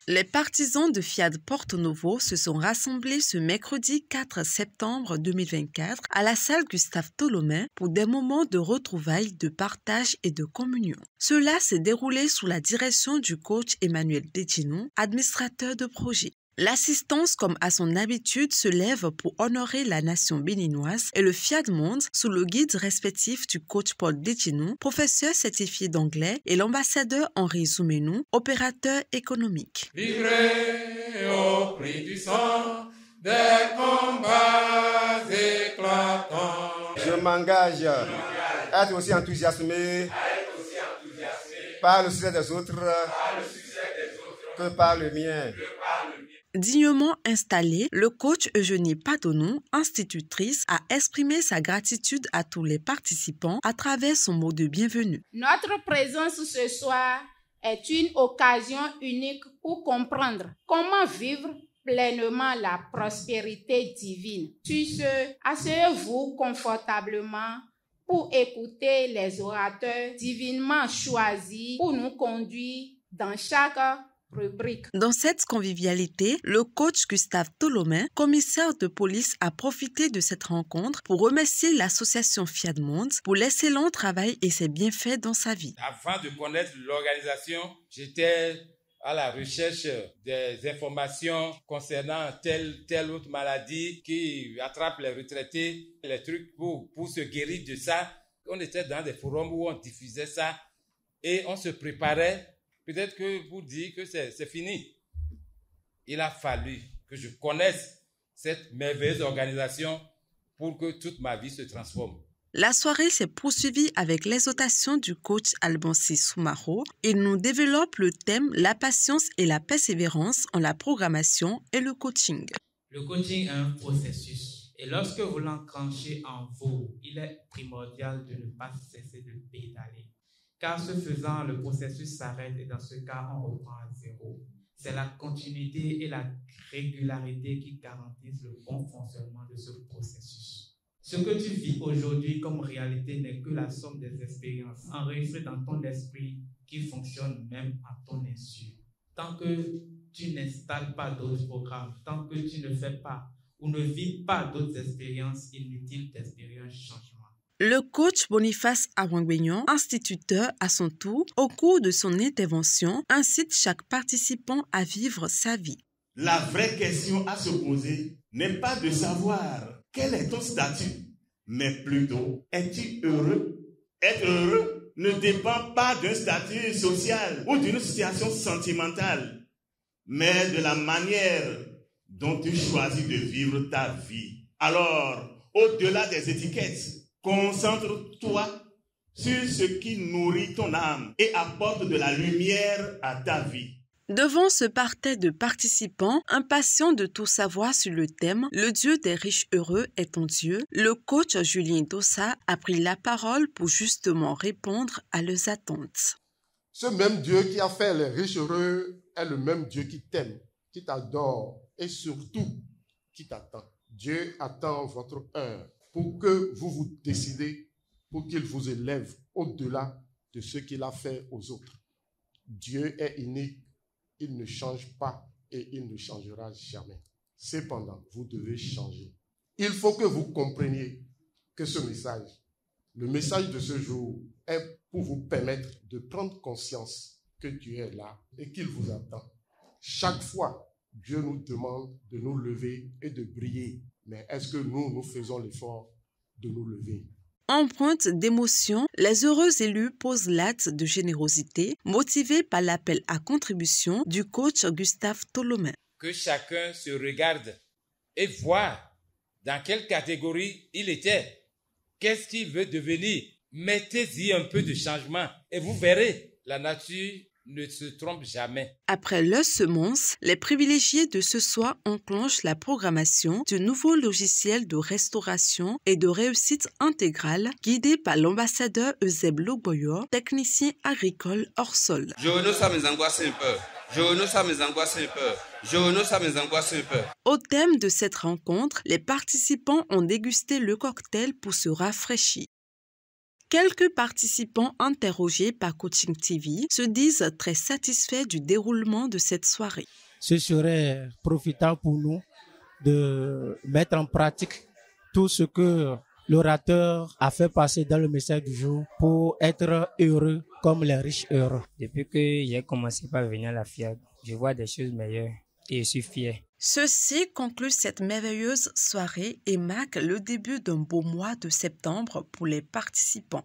Les partisans de Fiat Porto Novo se sont rassemblés ce mercredi 4 septembre 2024 à la salle Gustave Tolomé pour des moments de retrouvailles, de partage et de communion. Cela s'est déroulé sous la direction du coach Emmanuel Détinon, administrateur de projet. L'assistance, comme à son habitude, se lève pour honorer la nation béninoise et le Fiat Monde sous le guide respectif du coach Paul Détinon, professeur certifié d'anglais, et l'ambassadeur Henri Zoumenou, opérateur économique. Livré au prix du sang des combats éclatants. Je m'engage à être aussi enthousiasmé par le succès des autres que par le mien. Dignement installée, le coach Eugénie Padonon, institutrice, a exprimé sa gratitude à tous les participants à travers son mot de bienvenue. Notre présence ce soir est une occasion unique pour comprendre comment vivre pleinement la prospérité divine. Sur ce, asseyez-vous confortablement pour écouter les orateurs divinement choisis pour nous conduire dans chaque rubrique. Dans cette convivialité, le coach Gustave Tolomé, commissaire de police, a profité de cette rencontre pour remercier l'association Fiat Monde pour l'excellent travail et ses bienfaits dans sa vie. Avant de connaître l'organisation, j'étais à la recherche des informations concernant telle autre maladie qui attrape les retraités, les trucs pour se guérir de ça. On était dans des forums où on diffusait ça et on se préparait. Peut-être que vous dites que c'est fini. Il a fallu que je connaisse cette merveilleuse organisation pour que toute ma vie se transforme. La soirée s'est poursuivie avec l'exhortation du coach Albansi Soumaro. Il nous développe le thème « La patience et la persévérance en la programmation et le coaching ». Le coaching est un processus. Et lorsque vous l'encrenchez en vous, il est primordial de ne pas cesser de pédaler. Car ce faisant, le processus s'arrête et dans ce cas, on reprend à zéro. C'est la continuité et la régularité qui garantissent le bon fonctionnement de ce processus. Ce que tu vis aujourd'hui comme réalité n'est que la somme des expériences enregistrées dans ton esprit qui fonctionnent même à ton insu. Tant que tu n'installes pas d'autres programmes, tant que tu ne fais pas ou ne vis pas d'autres expériences inutiles d'espérer un changement. Le coach Boniface Awangbenyon, instituteur à son tour, au cours de son intervention, incite chaque participant à vivre sa vie. La vraie question à se poser n'est pas de savoir quel est ton statut, mais plutôt, es-tu heureux? Être heureux ne dépend pas d'un statut social ou d'une situation sentimentale, mais de la manière dont tu choisis de vivre ta vie. Alors, au-delà des étiquettes, concentre-toi sur ce qui nourrit ton âme et apporte de la lumière à ta vie. Devant ce parterre de participants, impatients de tout savoir sur le thème « Le Dieu des riches heureux est ton Dieu », le coach Julien Dossa a pris la parole pour justement répondre à leurs attentes. Ce même Dieu qui a fait les riches heureux est le même Dieu qui t'aime, qui t'adore et surtout qui t'attend. Dieu attend votre heure pour que vous vous décidez, pour qu'il vous élève au-delà de ce qu'il a fait aux autres. Dieu est unique, il ne change pas et il ne changera jamais. Cependant, vous devez changer. Il faut que vous compreniez que ce message, le message de ce jour, est pour vous permettre de prendre conscience que Dieu est là et qu'il vous attend. Chaque fois, Dieu nous demande de nous lever et de briller. Mais est-ce que nous faisons l'effort de nous lever? Empreinte d'émotion, les heureux élus posent l'acte de générosité, motivés par l'appel à contribution du coach Gustave Tolomé. Que chacun se regarde et voit dans quelle catégorie il était. Qu'est-ce qu'il veut devenir? Mettez-y un peu de changement et vous verrez, la nature ne se trompe jamais. Après leur semence, les privilégiés de ce soir enclenchent la programmation du nouveau logiciel de restauration et de réussite intégrale guidé par l'ambassadeur Euseb Loboyo, technicien agricole hors sol. Au thème de cette rencontre, les participants ont dégusté le cocktail pour se rafraîchir. Quelques participants interrogés par Coaching TV se disent très satisfaits du déroulement de cette soirée. Ce serait profitant pour nous de mettre en pratique tout ce que l'orateur a fait passer dans le message du jour pour être heureux comme les riches heureux. Depuis que j'ai commencé par venir à la FIAD, je vois des choses meilleures et je suis fier. Ceci conclut cette merveilleuse soirée et marque le début d'un beau mois de septembre pour les participants.